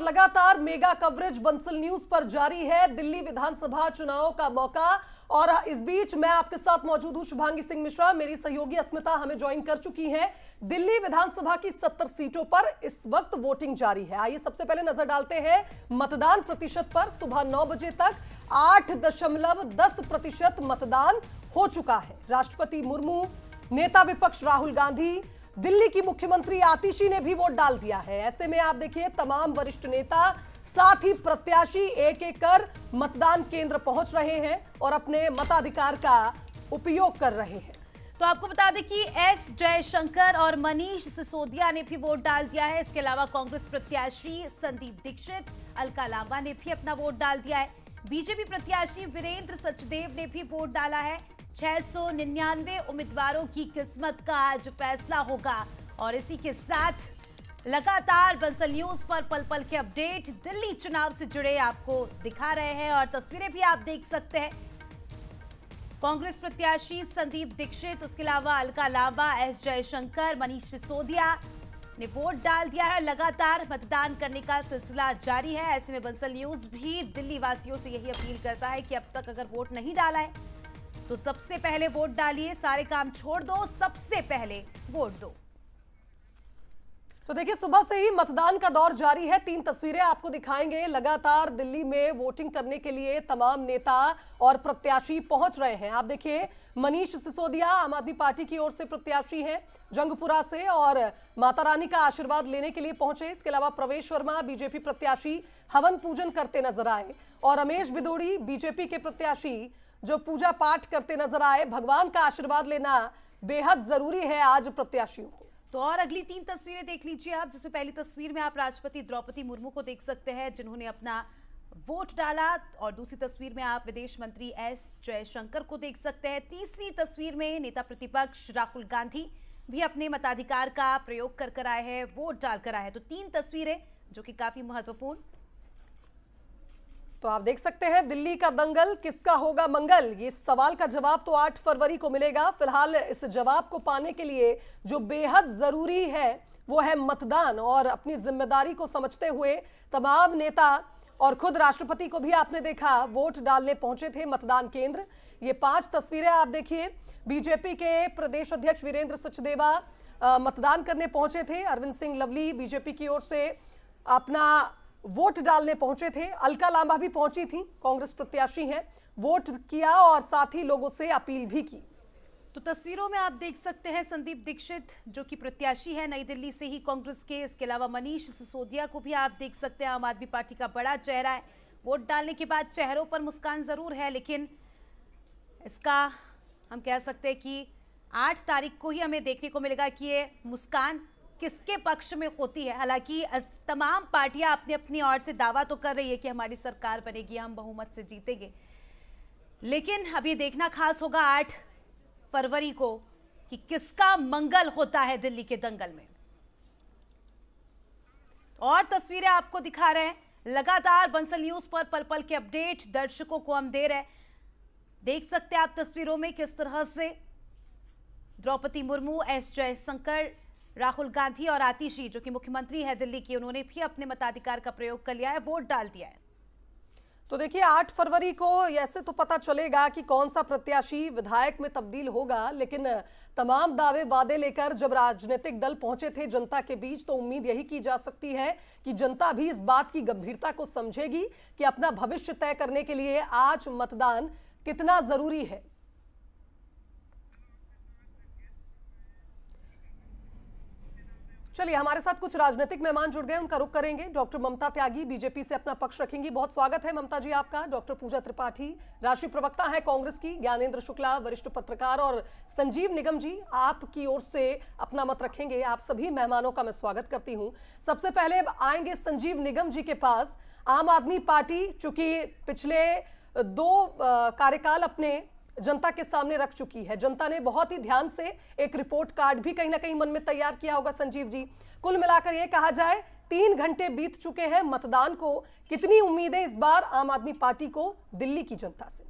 और लगातार mega coverage Bansal news पर जारी है। दिल्ली विधानसभा चुनाव का मौका और इस बीच मैं आपके साथ मौजूद हूं शुभांगी सिंह मिश्रा। मेरी सहयोगी अस्मिता हमें ज्वाइन कर चुकी हैं। दिल्ली विधानसभा की 70 सीटों पर इस वक्त वोटिंग जारी है। आइए सबसे पहले नजर डालते हैं मतदान प्रतिशत पर। सुबह 9 बजे तक 8.10% मतदान हो चुका है। राष्ट्रपति मुर्मू, नेता विपक्ष राहुल गांधी, दिल्ली की मुख्यमंत्री आतिशी ने भी वोट डाल दिया है। ऐसे में आप देखिए तमाम वरिष्ठ नेता साथ ही प्रत्याशी एक एक कर मतदान केंद्र पहुंच रहे हैं और अपने मताधिकार का उपयोग कर रहे हैं। तो आपको बता दें कि एस जयशंकर और मनीष सिसोदिया ने भी वोट डाल दिया है। इसके अलावा कांग्रेस प्रत्याशी संदीप दीक्षित, अलका लांबा ने भी अपना वोट डाल दिया है। बीजेपी प्रत्याशी वीरेंद्र सचदेव ने भी वोट डाला है। 699 उम्मीदवारों की किस्मत का आज फैसला होगा और इसी के साथ लगातार बंसल न्यूज पर पल पल के अपडेट दिल्ली चुनाव से जुड़े आपको दिखा रहे हैं और तस्वीरें भी आप देख सकते हैं। कांग्रेस प्रत्याशी संदीप दीक्षित, उसके अलावा अलका लांबा, एस जयशंकर, मनीष सिसोदिया ने वोट डाल दिया है। लगातार मतदान करने का सिलसिला जारी है। ऐसे में बंसल न्यूज भी दिल्ली वासियों से यही अपील करता है कि अब तक अगर वोट नहीं डाला है तो सबसे पहले वोट डालिए, सारे काम छोड़ दो, सबसे पहले वोट दो। तो देखिए सुबह से ही मतदान का दौर जारी है। 3 तस्वीरें आपको दिखाएंगे। लगातार दिल्ली में वोटिंग करने के लिए तमाम नेता और प्रत्याशी पहुंच रहे हैं। आप देखिए मनीष सिसोदिया आम आदमी पार्टी की ओर से प्रत्याशी हैं जंगपुरा से और माता रानी का आशीर्वाद लेने के लिए पहुंचे। इसके अलावा प्रवेश वर्मा बीजेपी प्रत्याशी हवन पूजन करते नजर आए और रमेश बिदोड़ी बीजेपी के प्रत्याशी जो पूजा पाठ करते नजर आए। भगवान का आशीर्वाद लेना बेहद जरूरी है आज प्रत्याशियों को। तो और अगली 3 तस्वीरें देख लीजिए आप, जिसमें पहली तस्वीर में आप राष्ट्रपति द्रौपदी मुर्मू को देख सकते हैं जिन्होंने अपना वोट डाला और दूसरी तस्वीर में आप विदेश मंत्री एस जयशंकर को देख सकते हैं। तीसरी तस्वीर में नेता प्रतिपक्ष राहुल गांधी भी अपने मताधिकार का प्रयोग कर आए हैं, वोट डालकर आए हैं। तो 3 तस्वीरें जो कि काफी महत्वपूर्ण। तो आप देख सकते हैं दिल्ली का दंगल किसका होगा मंगल, ये सवाल का जवाब तो 8 फरवरी को मिलेगा। फिलहाल इस जवाब को पाने के लिए जो बेहद जरूरी है वो है मतदान और अपनी जिम्मेदारी को समझते हुए तमाम नेता और खुद राष्ट्रपति को भी आपने देखा वोट डालने पहुंचे थे मतदान केंद्र। ये 5 तस्वीरें आप देखिए। बीजेपी के प्रदेश अध्यक्ष वीरेंद्र सचदेवा मतदान करने पहुंचे थे। अरविंद सिंह लवली बीजेपी की ओर से अपना वोट डालने पहुंचे थे। अलका लांबा भी पहुंची थी, कांग्रेस प्रत्याशी हैं, वोट किया और साथ ही लोगों से अपील भी की। तो तस्वीरों में आप देख सकते हैं संदीप दीक्षित जो कि प्रत्याशी है नई दिल्ली से ही कांग्रेस के। इसके अलावा मनीष सिसोदिया को भी आप देख सकते हैं, आम आदमी पार्टी का बड़ा चेहरा है। वोट डालने के बाद चेहरों पर मुस्कान जरूर है, लेकिन इसका हम कह सकते हैं कि 8 तारीख को ही हमें देखने को मिलेगा कि ये मुस्कान किसके पक्ष में होती है। हालांकि तमाम पार्टियां अपनी अपनी ओर से दावा तो कर रही है कि हमारी सरकार बनेगी, हम बहुमत से जीतेंगे, लेकिन अब ये देखना खास होगा 8 फरवरी को कि किसका मंगल होता है दिल्ली के दंगल में। और तस्वीरें आपको दिखा रहे हैं, लगातार बंसल न्यूज पर पल पल के अपडेट दर्शकों को हम दे रहे हैं। देख सकते हैं आप तस्वीरों में किस तरह से द्रौपदी मुर्मू, एस जयशंकर, राहुल गांधी और आतिशी जो कि मुख्यमंत्री है दिल्ली की, उन्होंने भी अपने मताधिकार का प्रयोग कर लिया है, वोट डाल दिया है। तो देखिए 8 फरवरी को ऐसे तो पता चलेगा कि कौन सा प्रत्याशी विधायक में तब्दील होगा, लेकिन तमाम दावे वादे लेकर जब राजनीतिक दल पहुंचे थे जनता के बीच तो उम्मीद यही की जा सकती है कि जनता भी इस बात की गंभीरता को समझेगी कि अपना भविष्य तय करने के लिए आज मतदान कितना जरूरी है। चलिए हमारे साथ कुछ राजनीतिक मेहमान जुड़ गए, उनका रुख करेंगे। डॉक्टर ममता त्यागी बीजेपी से अपना पक्ष रखेंगी। बहुत स्वागत है ममता जी आपका। डॉक्टर पूजा त्रिपाठी राष्ट्रीय प्रवक्ता है कांग्रेस की, ज्ञानेंद्र शुक्ला वरिष्ठ पत्रकार और संजीव निगम जी आपकी ओर से अपना मत रखेंगे। आप सभी मेहमानों का मैं स्वागत करती हूं। सबसे पहले आएंगे संजीव निगम जी के पास। आम आदमी पार्टी चूंकि पिछले 2 कार्यकाल अपने जनता के सामने रख चुकी है, जनता ने बहुत ही ध्यान से एक रिपोर्ट कार्ड भी कहीं ना कहीं मन में तैयार किया होगा। संजीव जी, कुल मिलाकर ये कहा जाए 3 घंटे बीत चुके हैं मतदान को, कितनी उम्मीदें इस बार आम आदमी पार्टी को दिल्ली की जनता से?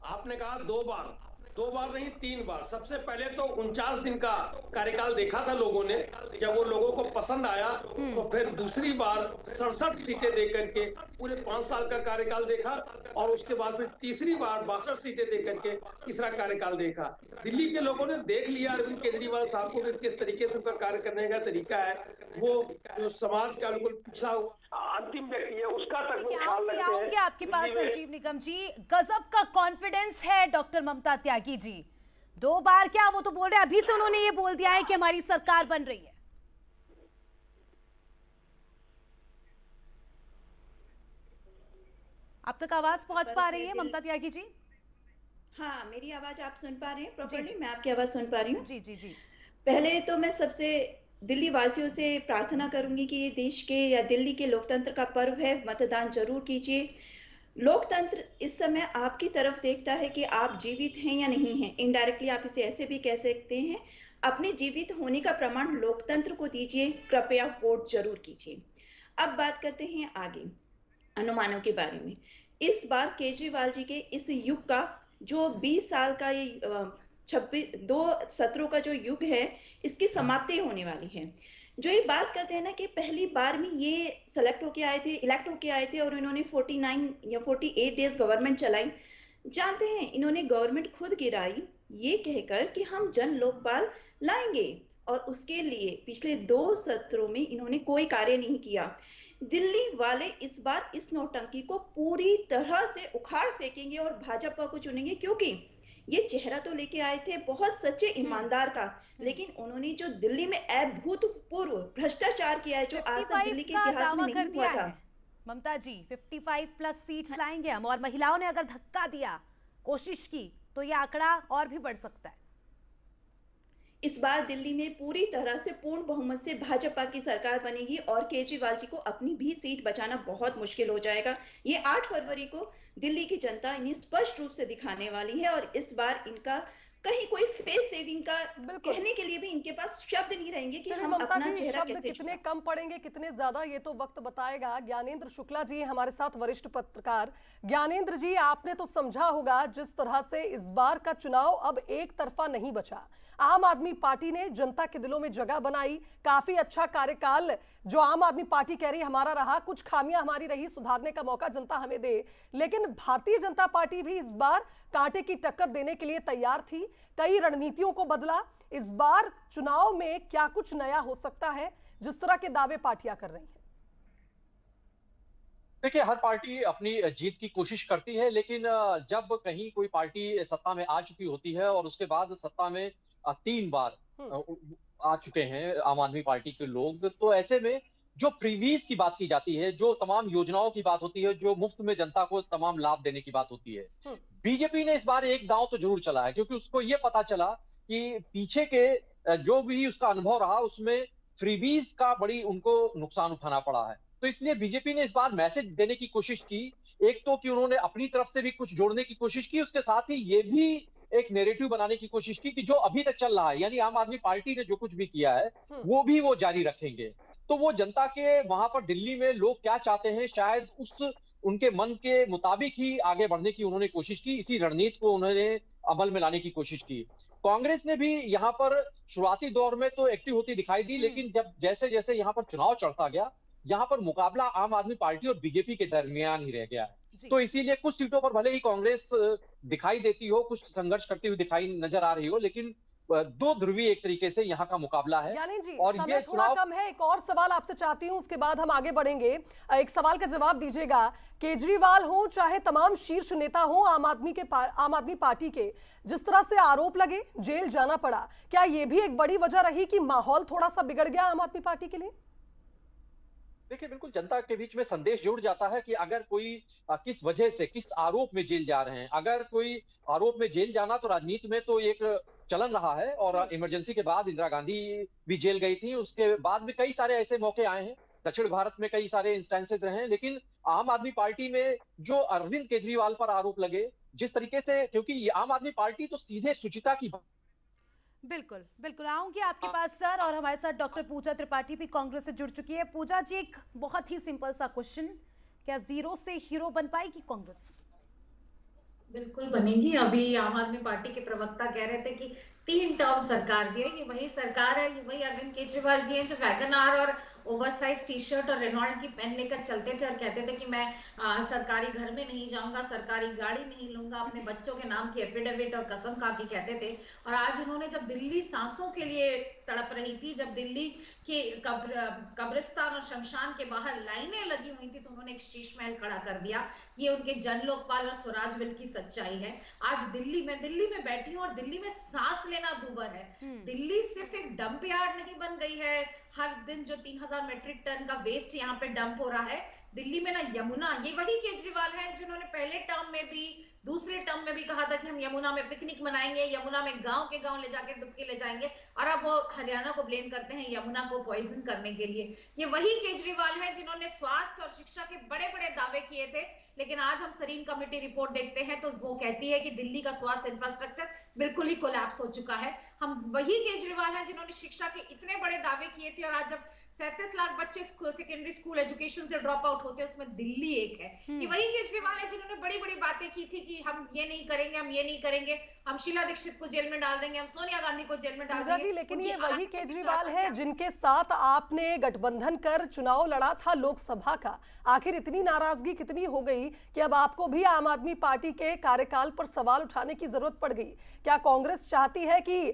आपने कहा 2 बार 2 बार नहीं 3 बार। सबसे पहले तो 49 दिन का कार्यकाल देखा था लोगों ने, जब वो लोगों को पसंद आया तो फिर दूसरी बार 67 सीटें देकर के पूरे 5 साल का कार्यकाल देखा, और उसके बाद फिर तीसरी बार 62 सीटें देकर के तीसरा कार्यकाल देखा। दिल्ली के लोगों ने देख लिया अरविंद केजरीवाल साहब को कि किस तरीके से उनका कार्य करने का तरीका है। वो जो समाज का बिल्कुल पिछड़ा हुआ अंतिम व्यक्ति है, उसका तक वो ख्याल रखते हैं। आऊंगी आपके पास संजीव निगम जी। गजब का कॉन्फिडेंस है डॉक्टर ममता त्यागी जी। 2 बार क्या, वो तो बोल रहे हैं, अभी से उन्होंने ये बोल दिया है कि हमारी सरकार बन रही है। आप तक आवाज पहुंच पा रही है ममता त्यागी जी? हाँ, मेरी आवाज आप सुन पा रहे हैं प्रॉपर्ली? मैं आपकी आवाज सुन पा रही हूँ। जी जी जी। पहले तो मैं सबसे दिल्ली वासियों से प्रार्थना करूंगी कि ये देश के या दिल्ली के लोकतंत्र का पर्व है, मतदान जरूर कीजिए। लोकतंत्र इस समय आपकी तरफ देखता है कि आप जीवित हैं या नहीं हैं। इनडायरेक्टली आप इसे ऐसे भी कह सकते हैं। अपने जीवित होने का प्रमाण लोकतंत्र को दीजिए, कृपया वोट जरूर कीजिए। अब बात करते हैं आगे अनुमानों के बारे में। इस बार केजरीवाल जी के इस युग का जो 20 साल का ये 2 सत्रों का जो युग है, इसकी समाप्ति होने वाली है। जो ये बात करते हैं ना कि पहली बार में ये इलेक्ट होके आए थे और इन्होंने 49 या 48 डेज गवर्नमेंट चलाई। जानते हैं इन्होंने गवर्नमेंट खुद गिराई ये कहकर कि हम जन लोकपाल लाएंगे, और उसके लिए पिछले 2 सत्रों में इन्होंने कोई कार्य नहीं किया। दिल्ली वाले इस बार इस नौटंकी को पूरी तरह से उखाड़ फेंकेंगे और भाजपा को चुनेंगे, क्योंकि ये चेहरा तो लेके आए थे बहुत सच्चे ईमानदार का, लेकिन उन्होंने जो दिल्ली में अभूतपूर्व भ्रष्टाचार किया है, जो आज तक दिल्ली के इतिहास में नहीं हुआ था। ममता जी 55+ सीट्स लाएंगे हम, और महिलाओं ने अगर धक्का दिया, कोशिश की, तो ये आंकड़ा और भी बढ़ सकता है। इस बार दिल्ली में पूरी तरह से पूर्ण बहुमत से भाजपा की सरकार बनेगी और केजरीवाल जी को अपनी भी सीट बचाना बहुत मुश्किल हो जाएगा। ये 8 फरवरी को दिल्ली की जनता इन्हें स्पष्ट रूप से दिखाने वाली है, और इस बार इनका कहीं कोई फेस सेविंग का कहने के लिए भी इनके पास शब्द नहीं रहेंगे कि हम अपना चेहरा कैसे कितने कम पड़ेंगे, कितने ज्यादा, ये तो वक्त बताएगा। ज्ञानेंद्र शुक्ला जी हमारे साथ, वरिष्ठ पत्रकार। ज्ञानेंद्र जी, आपने तो समझा होगा जिस तरह से इस बार का चुनाव अब एक तरफा नहीं बचा। आम आदमी पार्टी ने जनता के दिलों में जगह बनाई, काफी अच्छा कार्यकाल जो आम आदमी पार्टी कह रही हमारा रहा, कुछ खामियां हमारी रही, सुधारने का मौका जनता हमें दे। लेकिन भारतीय जनता पार्टी भी इस बार कांटे की टक्कर देने के लिए तैयार थी, कई रणनीतियों को बदला। इस बार चुनाव में क्या कुछ नया हो सकता है, जिस तरह के दावे पार्टियां कर रही हैं? देखिए, हर पार्टी अपनी जीत की कोशिश करती है, लेकिन जब कहीं कोई पार्टी सत्ता में आ चुकी होती है और उसके बाद सत्ता में 3 बार आ चुके हैं आम आदमी पार्टी के लोग, तो ऐसे में जो प्रीवीज की बात की जाती है, जो तमाम योजनाओं की बात होती है, जो मुफ्त में जनता को तमाम लाभ देने की बात होती है, बीजेपी ने इस बार एक दांव तो जरूर चला है, क्योंकि उसको ये पता चला कि पीछे के जो भी उसका अनुभव रहा उसमें फ्रीबीज का बड़ी उनको नुकसान उठाना पड़ा है। तो इसलिए बीजेपी ने इस बार मैसेज देने की कोशिश की, एक तो कि उन्होंने अपनी तरफ से भी कुछ जोड़ने की कोशिश की, उसके साथ ही ये भी एक नैरेटिव बनाने की कोशिश की कि जो अभी तक चल रहा है, यानी आम आदमी पार्टी ने जो कुछ भी किया है वो भी वो जारी रखेंगे। तो वो जनता के वहां पर दिल्ली में लोग क्या चाहते हैं, शायद उस उनके मन के मुताबिक ही आगे बढ़ने की उन्होंने कोशिश की, इसी रणनीति को उन्होंने अमल में लाने की कोशिश की। कांग्रेस ने भी यहाँ पर शुरुआती दौर में तो एक्टिव होती दिखाई दी, लेकिन जब जैसे जैसे यहाँ पर चुनाव चढ़ता गया, यहाँ पर मुकाबला आम आदमी पार्टी और बीजेपी के दरमियान ही रह गया है। तो इसीलिए कुछ सीटों पर भले ही कांग्रेस दिखाई देती हो, कुछ संघर्ष करती हुई दिखाई नजर आ रही हो, लेकिन 2 ध्रुवीय एक तरीके से यहाँ का मुकाबला है। जी, और ये थोड़ा कम है। एक और सवाल आपसे चाहती हूँ, उसके बाद हम आगे बढ़ेंगे। एक सवाल का जवाब दीजिएगा। केजरीवाल हो चाहे तमाम शीर्ष नेता हो आम आदमी पार्टी के, जिस तरह से आरोप लगे, जेल जाना पड़ा, क्या ये भी एक बड़ी वजह रही कि माहौल थोड़ा सा बिगड़ गया आम आदमी पार्टी के लिए? देखिए, बिल्कुल जनता के बीच में संदेश जुड़ जाता है कि अगर कोई किस वजह से, किस आरोप में जेल जा रहे हैं। अगर कोई आरोप में जेल जाना तो राजनीति में तो एक चलन रहा है, और इमरजेंसी के बाद इंदिरा गांधी भी जेल गई थी, उसके बाद भी कई सारे ऐसे मौके आए हैं, दक्षिण भारत में कई सारे इंस्टेंसेस रहे हैं। लेकिन आम आदमी पार्टी में जो अरविंद केजरीवाल पर आरोप लगे, जिस तरीके से, क्योंकि आम आदमी पार्टी तो सीधे शुचिता की बिल्कुल बिल्कुल आऊंगी आपके पास सर। और हमारे साथ डॉक्टर पूजा त्रिपाठी भी कांग्रेस से जुड़ चुकी है। पूजा जी, एक बहुत ही सिंपल सा क्वेश्चन, क्या जीरो से हीरो बन पाएगी कांग्रेस? बिल्कुल बनेगी। अभी आम आदमी पार्टी के प्रवक्ता कह रहे थे कि 3 टर्म सरकार दी है, ये वही सरकार है, ये वही अरविंद केजरीवाल जी हैं जो वैगन आर और ओवरसाइज टी शर्ट और रेनॉल्ट की पेन लेकर चलते थे और कहते थे कि मैं सरकारी घर में नहीं जाऊंगा, सरकारी गाड़ी नहीं लूंगा, अपने बच्चों के नाम की एफिडेविट और कसम खा के कहते थे। और आज उन्होंने, जब दिल्ली सांसों के लिए तड़प रही थी, जब दिल्ली के कब्रिस्तान और शमशान के बाहर लाइनें लगी हुई थी, तो उन्होंने एक शीश महल खड़ा कर दिया। ये उनके जन लोकपाल और स्वराज बिल की सच्चाई है। आज दिल्ली में बैठी हूँ और दिल्ली में सांस लेना दूभर है। दिल्ली सिर्फ एक डंप यार्ड नहीं बन गई है। हर दिन जो 3000 मीट्रिक टन का वेस्ट यहाँ पे डंप हो रहा है दिल्ली में ना, यमुना, ये वही केजरीवाल हैं जिन्होंने पहले टर्म में भी दूसरे टर्म में भी कहा था कि हम यमुना में पिकनिक मनाएंगे, यमुना में गांव के गांव ले जाके डुबकी ले जाएंगे, और अब वो हरियाणा को ब्लेम करते हैं यमुना को पॉइजन करने के लिए। ये वही केजरीवाल हैं जिन्होंने स्वास्थ्य और शिक्षा के बड़े बड़े दावे किए थे, लेकिन आज हम सरीन कमेटी रिपोर्ट देखते हैं तो वो कहती है कि दिल्ली का स्वास्थ्य इंफ्रास्ट्रक्चर बिल्कुल ही कोलैप्स हो चुका है। हम वही केजरीवाल हैं जिन्होंने शिक्षा के इतने बड़े दावे किए थे, और आज जब 37 लाख बच्चे सेकेंडरी स्कूल एजुकेशन से ड्रॉप आउट होते हैं, उसमें दिल्ली एक है। ये वही केजरीवाल है जिन्होंने बड़ी बड़ी बातें की थी कि हम ये नहीं करेंगे, हम ये नहीं करेंगे, हम शीला दीक्षित को जेल में डाल देंगे, हम सोनिया गांधी को जेल में डाल देंगे। लेकिन ये वही केजरीवाल है जिनके साथ आपने गठबंधन कर चुनाव लड़ा था लोकसभा का। आखिर इतनी नाराजगी कितनी हो गई कि अब आपको भी आम आदमी पार्टी के कार्यकाल पर सवाल उठाने की जरूरत पड़ गई? क्या कांग्रेस चाहती है कि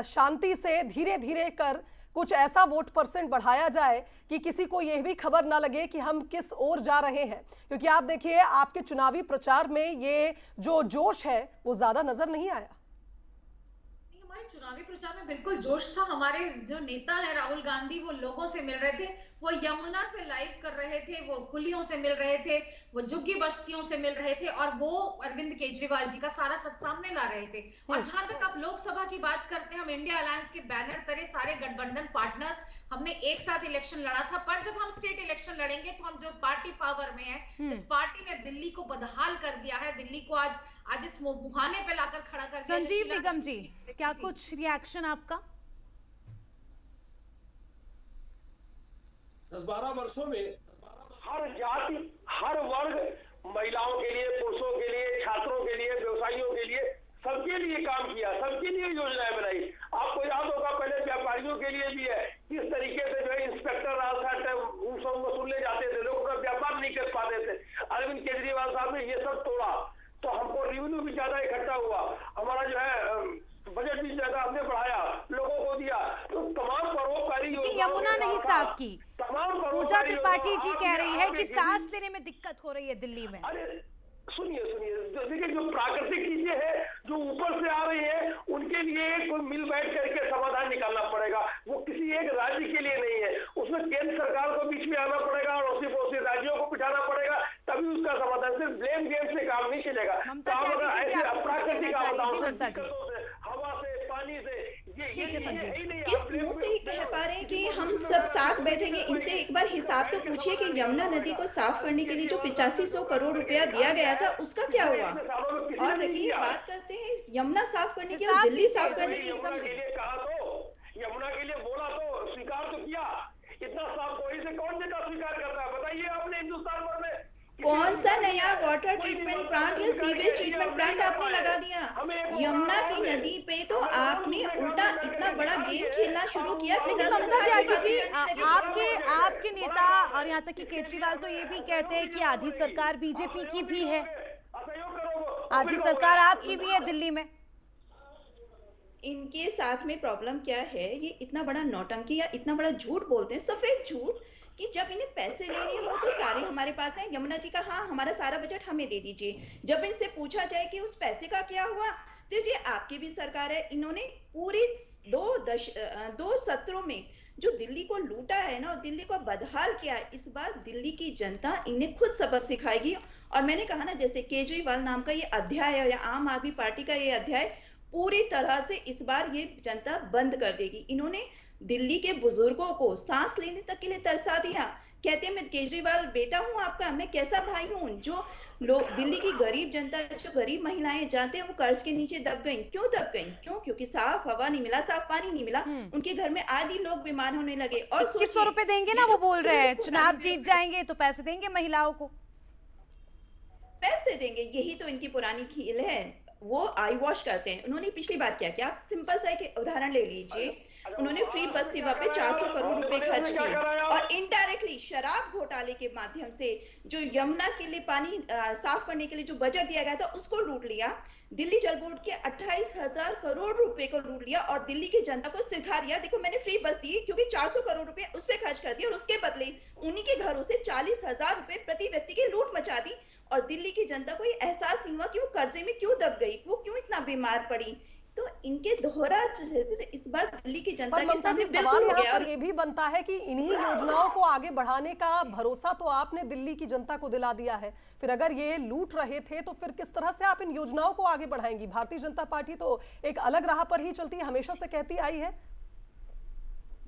शांति से धीरे धीरे कर कुछ ऐसा वोट परसेंट बढ़ाया जाए कि किसी को यह भी खबर ना लगे कि हम किस ओर जा रहे हैं? क्योंकि आप देखिए, आपके चुनावी प्रचार में ये जो जोश है वो ज्यादा नजर नहीं आया। हमारे चुनावी प्रचार में बिल्कुल जोश था। हमारे जो नेता है राहुल गांधी, वो लोगों से मिल रहे थे, वो यमुना से लाइव कर रहे थे, वो कुलियों से मिल रहे थे, वो झुग्गी बस्तियों से मिल रहे थे, और वो अरविंद केजरीवाल जी का सारा सच सामने ला रहे थे। और जहां तक आप लोकसभा की बात करते हैं, हम इंडिया अलायंस के बैनर तले सारे गठबंधन पार्टनर्स हमने एक साथ इलेक्शन लड़ा था। पर जब हम स्टेट इलेक्शन लड़ेंगे तो हम जो पार्टी पावर में है, जिस पार्टी ने दिल्ली को बदहाल कर दिया है, दिल्ली को आज इस मुहाने पे लाकर खड़ा कर दिया। संजीव निगम जी, क्या कुछ रिएक्शन आपका? 10-12 वर्षों में हर जाति, हर वर्ग, महिलाओं के लिए, पुरुषों के लिए, छात्रों के लिए, व्यवसायियों के लिए, सबके लिए काम किया, सबके लिए योजनाएं बनाई। आपको याद होगा पहले व्यापारियों के लिए भी है, किस तरीके से जो है इंस्पेक्टर वसूलने जाते थे, लोगों का व्यापार नहीं कर पाते थे। अरविंद केजरीवाल साहब ने ये सब तोड़ा, तो हमको रेवेन्यू भी ज्यादा इकट्ठा हुआ, हमारा जो है बजट भी ज्यादा हमने बढ़ाया, लोगों को दिया। तो तमाम परोपकारी यमुना नहीं साफ की। पूजा त्रिपाठी जी कह रही है कि सांस लेने में दिक्कत हो रही है दिल्ली में। अरे सुनिए, देखिए, जो प्राकृतिक चीजें हैं जो ऊपर से आ रही है, उनके लिए कोई मिल बैठ करके समाधान निकालना पड़ेगा। वो किसी एक राज्य के लिए नहीं है, उसमें केंद्र सरकार को बीच में आना पड़ेगा और उसी राज्यों को बिठाना पड़ेगा, तभी उसका समाधान। सिर्फ ब्लेम गेम से काम नहीं चलेगा। हवा से, पानी से, किस मुंह से ही कह पा रहे हैं कि हम सब साथ बैठेंगे? इनसे एक बार हिसाब तो पूछिए कि यमुना नदी को साफ करने के लिए जो 8500 करोड़ रुपया दिया गया था, उसका क्या हुआ? और रही बात करते हैं यमुना साफ करने की और दिल्ली साफ करने की। कहा तो यमुना के लिए बोला तो स्वीकार तो किया, इतना साफ कोई से कौन नेता स्वीकार करता है? बताइए आपने हिंदुस्तान भर में कौन सा नया वाटर ट्रीटमेंट प्लांट या सीवेज ट्रीटमेंट प्लांट आपने लगा दिया? यमुना की नदी पे तो आपने उल्टा इतना बड़ा गेम खेलना शुरू किया। लेकिन ममता त्यागी जी, आपके नेता और यहाँ तक कि केजरीवाल तो ये भी कहते हैं कि आधी सरकार बीजेपी की भी है, आधी सरकार आपकी भी है दिल्ली में। इनके साथ में प्रॉब्लम क्या है, ये इतना बड़ा नौटंकी या इतना बड़ा झूठ बोलते हैं, सफेद झूठ, कि जब इन्हें पैसे लेने हो तो सारे हमारे पास हैं। यमुना जी का हाँ, हमारा सारा बजट हमें दे दीजिए। जब इनसे पूछा जाए कि उस पैसे का क्या हुआ, तो ये आपकी भी सरकार है, इन्होंने पूरी दो सत्रों में जो दिल्ली को लूटा है ना और दिल्ली को बदहाल किया है, इस बार दिल्ली की जनता इन्हें खुद सबक सिखाएगी। और मैंने कहा ना, जैसे केजरीवाल नाम का ये अध्याय है या आम आदमी पार्टी का ये अध्याय पूरी तरह से इस बार ये जनता बंद कर देगी। इन्होंने दिल्ली के बुजुर्गों को सांस लेने तक के लिए तरसा दिया। कहते हैं मैं केजरीवाल बेटा हूं आपका, मैं कैसा भाई हूं? जो लोग दिल्ली की गरीब जनता, जो गरीब महिलाएं जानते हैं, वो कर्ज के नीचे दब गई। क्यों दब गई? क्योंकि साफ हवा नहीं मिला, साफ पानी नहीं मिला। उनके घर में आधी लोग बीमार होने लगे। और 2100 रुपए देंगे ना, वो बोल रहे हैं चुनाव जीत जाएंगे तो पैसे देंगे महिलाओं को। पैसे देंगे, यही तो इनकी पुरानी खेल है। वो आई वॉश करते हैं। उन्होंने पिछली बार क्या किया, आप सिंपल सा एक उदाहरण ले लीजिए। उन्होंने फ्री बस सेवा पे 400 करोड़ रुपए खर्च किए और इनडायरेक्टली शराब घोटाले के माध्यम से जो यमुना के लिए पानी साफ करने के लिए जो बजट दिया गया था उसको लूट लिया। दिल्ली जल बोर्ड के 28,000 करोड़ रुपए को लूट लिया और दिल्ली की जनता को सिखा दिया, देखो मैंने फ्री बस दी क्योंकि 400 करोड़ रुपए उस पर खर्च कर दिया और उसके बदले उन्हीं के घरों से 40,000 रुपए प्रति व्यक्ति की लूट मचा दी। और दिल्ली की जनता को ये एहसास नहीं हुआ कि वो कर्जे में क्यों दब गई, वो क्यों इतना बीमार पड़ी। तो इनके दोहरा इस बार दिल्ली की जनता के सामने सवाल यहाँ पर ये भी बनता है कि इन्हीं योजनाओं को आगे बढ़ाने का भरोसा तो आपने दिल्ली की जनता को दिला दिया है, फिर अगर ये लूट रहे थे तो फिर किस तरह से आप इन योजनाओं को आगे बढ़ाएंगी? भारतीय जनता पार्टी तो एक अलग राह पर ही चलती है, हमेशा से कहती आई है।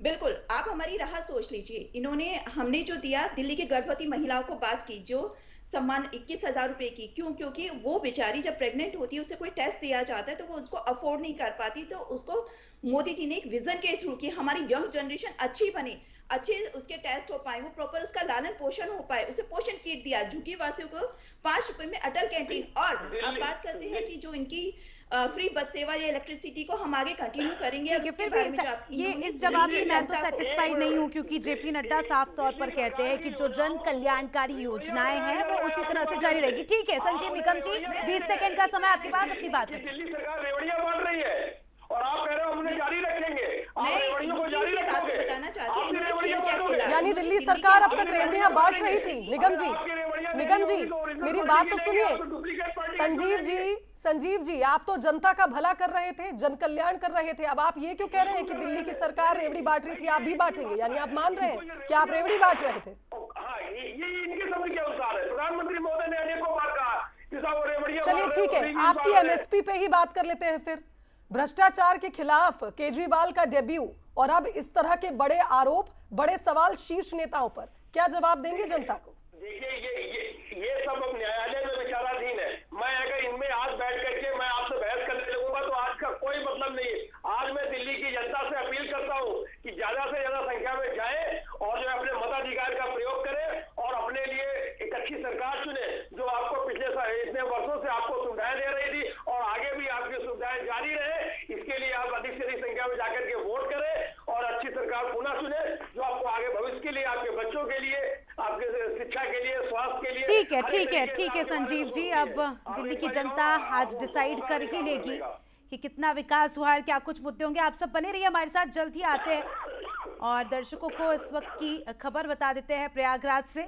बिल्कुल, आप हमारी राह सोच लीजिए। हमने जो दिया दिल्ली की गर्भवती महिलाओं को बात की, जो सम्मान 21,000 रुपए की, क्योंकि वो बेचारी जब प्रेग्नेंट होती है उसे कोई टेस्ट दिया जाता है तो वो उसको अफोर्ड नहीं कर पाती, तो उसको मोदी जी ने एक विजन के थ्रू कि हमारी यंग जनरेशन अच्छी बने, अच्छे उसके टेस्ट हो पाए, वो प्रॉपर उसका लालन पोषण हो पाए, उसे पोषण किट दिया, झुग्गी वासियों को 5 रुपए में अटल कैंटीन। और अब बात करते हैं कि जो इनकी फ्री बस सेवा या इलेक्ट्रिसिटी को हम आगे कंटिन्यू करेंगे। फिर भी ये इस जवाब से मैं तो सेटिस्फाइड नहीं हूँ, क्योंकि जेपी नड्डा साफ तौर पर कहते हैं कि जो जन कल्याणकारी योजनाएं हैं वो उसी तरह से जारी रहेगी। ठीक है संजीव निकम जी, 20 सेकंड का समय आपके पास, अपनी बात रखें। दिल्ली सरकार रेवड़ियां बांट रही है और आप कह रहे हो हमने जारी रखेंगे, आप रेवड़ियों को जारी रखोगे, बताना चाहती हूँ। यानी दिल्ली सरकार अब तक रेवड़ियां बांट रही थी। निगम जी मेरी बात तो सुनिए। संजीव जी आप तो जनता का भला कर रहे थे, जन कल्याण कर रहे थे, अब आप ये क्यों कह रहे हैं कि दिल्ली की सरकार रेवड़ी बांट रही थी, आप भी बांटेंगे? यानी आप मान रहे हैं कि आप रेवड़ी बांट रहे थे? ये इनके शब्द के अनुसार है। प्रधानमंत्री महोदय ने अनेकों बार कहा कि साहब रेवड़ियां। चलिए ठीक है, आपकी एमएसपी पे ही बात कर लेते हैं फिर। भ्रष्टाचार के खिलाफ केजरीवाल का डेब्यू और अब इस तरह के बड़े आरोप, बड़े सवाल शीर्ष नेताओं पर, क्या जवाब देंगे जनता को? देखिए ये सब अब न्यायालय में विचाराधीन है। मैं अगर इनमें आज बैठ करके मैं आपसे बहस करने लगूंगा तो आज का कोई मतलब नहीं है। आज मैं दिल्ली की जनता से अपील करता हूं कि ज्यादा से ज्यादा संख्या में जाए और जो अपने मताधिकार का प्रयोग करें और अपने लिए एक अच्छी सरकार चुने जो आपको पिछले इतने वर्षों से आपको सुविधाएं दे रही थी और आगे भी आपकी सुविधाएं जारी रहे। इसके लिए आप अधिक से अधिक संख्या में जाकर के वोट करें और अच्छी सरकार पुनः चुने जो आपको आगे भविष्य के लिए, आपके बच्चों के लिए, आपके शिक्षा के लिए, स्वास्थ्य के लिए। ठीक है संजीव जी, अब दिल्ली की जनता आज डिसाइड कर ही लेगी कि कितना विकास हुआ है, क्या कुछ मुद्दे होंगे। आप सब बने रहिए हमारे साथ, जल्द ही आते हैं और दर्शकों को इस वक्त की खबर बता देते हैं प्रयागराज से।